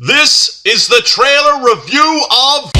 This is the trailer review of...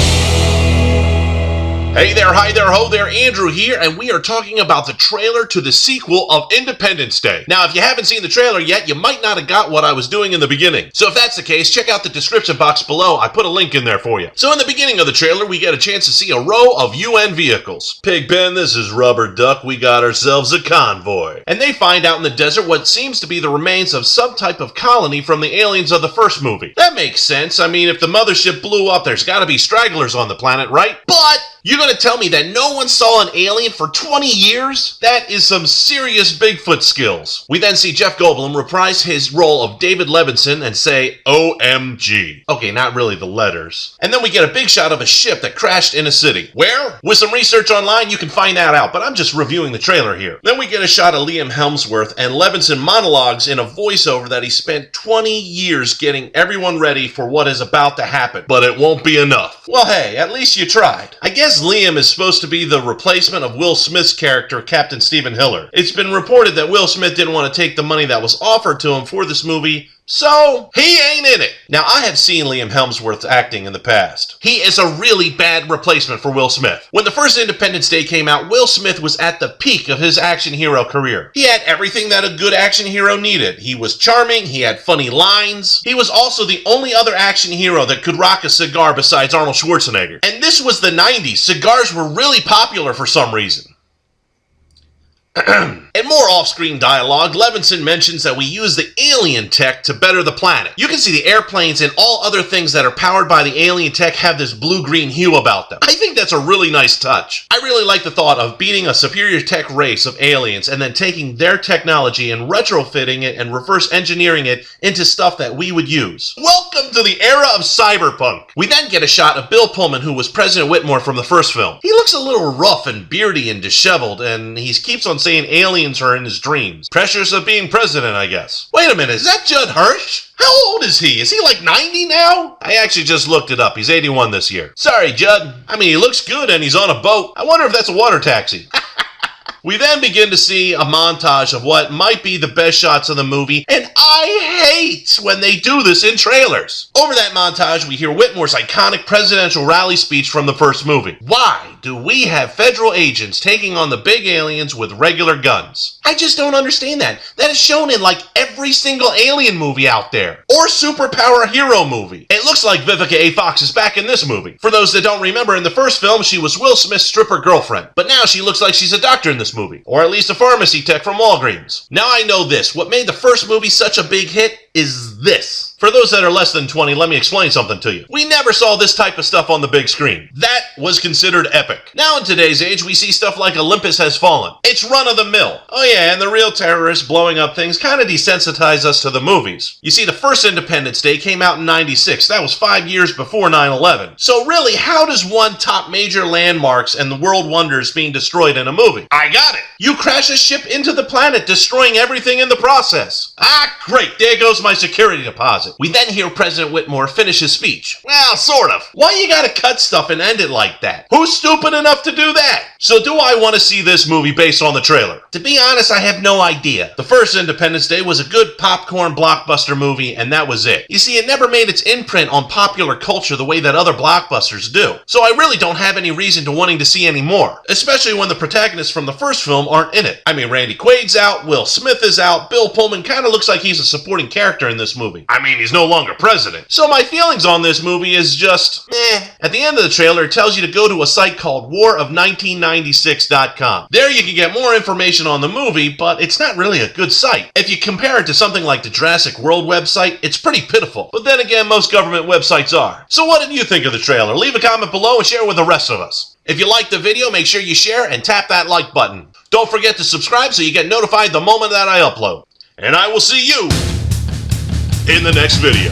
Hey there, hi there, ho there, Andrew here, and we are talking about the trailer to the sequel of Independence Day. Now, if you haven't seen the trailer yet, you might not have got what I was doing in the beginning. So if that's the case, check out the description box below. I put a link in there for you. So in the beginning of the trailer, we get a chance to see a row of UN vehicles. Pigpen, this is Rubber Duck, we got ourselves a convoy. And they find out in the desert what seems to be the remains of some type of colony from the aliens of the first movie. That makes sense. I mean, if the mothership blew up, there's gotta be stragglers on the planet, right? But you're gonna tell me that no one saw an alien for 20 years? That is some serious Bigfoot skills. We then see Jeff Goldblum reprise his role of David Levinson and say, OMG. Okay, not really the letters. And then we get a big shot of a ship that crashed in a city. Where? With some research online, you can find that out, but I'm just reviewing the trailer here. Then we get a shot of Liam Hemsworth, and Levinson monologues in a voiceover that he spent 20 years getting everyone ready for what is about to happen. But it won't be enough. Well, hey, at least you tried. I guess Liam is supposed to be the replacement of Will Smith's character, Captain Stephen Hiller. It's been reported that Will Smith didn't want to take the money that was offered to him for this movie, so he ain't in it. Now, I have seen Liam Hemsworth acting in the past. He is a really bad replacement for Will Smith. When the first Independence Day came out, Will Smith was at the peak of his action hero career. He had everything that a good action hero needed. He was charming, he had funny lines. He was also the only other action hero that could rock a cigar besides Arnold Schwarzenegger. And this was the 90s. Cigars were really popular for some reason. In more off-screen dialogue, Levinson mentions that we use the alien tech to better the planet. You can see the airplanes and all other things that are powered by the alien tech have this blue-green hue about them. I think that's a really nice touch. I really like the thought of beating a superior tech race of aliens and then taking their technology and retrofitting it and reverse engineering it into stuff that we would use. Welcome to the era of cyberpunk. We then get a shot of Bill Pullman, who was President Whitmore from the first film. He looks a little rough and beardy and disheveled, and he keeps on saying aliens are in his dreams. Pressures of being president, I guess. Wait a minute, is that Judd Hirsch? How old is he? Is he like 90 now? I actually just looked it up. He's 81 this year. Sorry, Judd. I mean, he looks good and he's on a boat. I wonder if that's a water taxi. We then begin to see a montage of what might be the best shots of the movie, and I hate when they do this in trailers. Over that montage, we hear Whitmore's iconic presidential rally speech from the first movie. Why do we have federal agents taking on the big aliens with regular guns? I just don't understand that. That is shown in like every single alien movie out there, or superpower hero movie. It looks like Vivica Fox is back in this movie. For those that don't remember, in the first film, she was Will Smith's stripper girlfriend, but now she looks like she's a doctor in this movie, or at least a pharmacy tech from Walgreens. Now I know this. What made the first movie such a big hit is this. For those that are less than 20, let me explain something to you. We never saw this type of stuff on the big screen. That was considered epic. Now in today's age, we see stuff like Olympus Has Fallen. It's run of the mill. Oh yeah, and the real terrorists blowing up things kind of desensitize us to the movies. You see, the first Independence Day came out in '96. That was 5 years before 9/11. So really, how does one top major landmarks and the world wonders being destroyed in a movie? I got it. You crash a ship into the planet, destroying everything in the process. Ah, great. There goes my security deposit. We then hear President Whitmore finish his speech. Well, sort of. Why you gotta cut stuff and end it like that? Who's stupid enough to do that? So do I want to see this movie based on the trailer? To be honest, I have no idea. The first Independence Day was a good popcorn blockbuster movie, and that was it. You see, it never made its imprint on popular culture the way that other blockbusters do. So I really don't have any reason to wanting to see any more, especially when the protagonists from the first film aren't in it. I mean, Randy Quaid's out, Will Smith is out, Bill Pullman kind of looks like he's a supporting character in this movie. I mean, he's no longer president. So my feelings on this movie is just, meh. At the end of the trailer, it tells you to go to a site called warOf1996.com. There you can get more information on the movie, but it's not really a good site. If you compare it to something like the Jurassic World website, it's pretty pitiful. But then again, most government websites are. So what did you think of the trailer? Leave a comment below and share with the rest of us. If you liked the video, make sure you share and tap that like button. Don't forget to subscribe so you get notified the moment that I upload. And I will see you in the next video.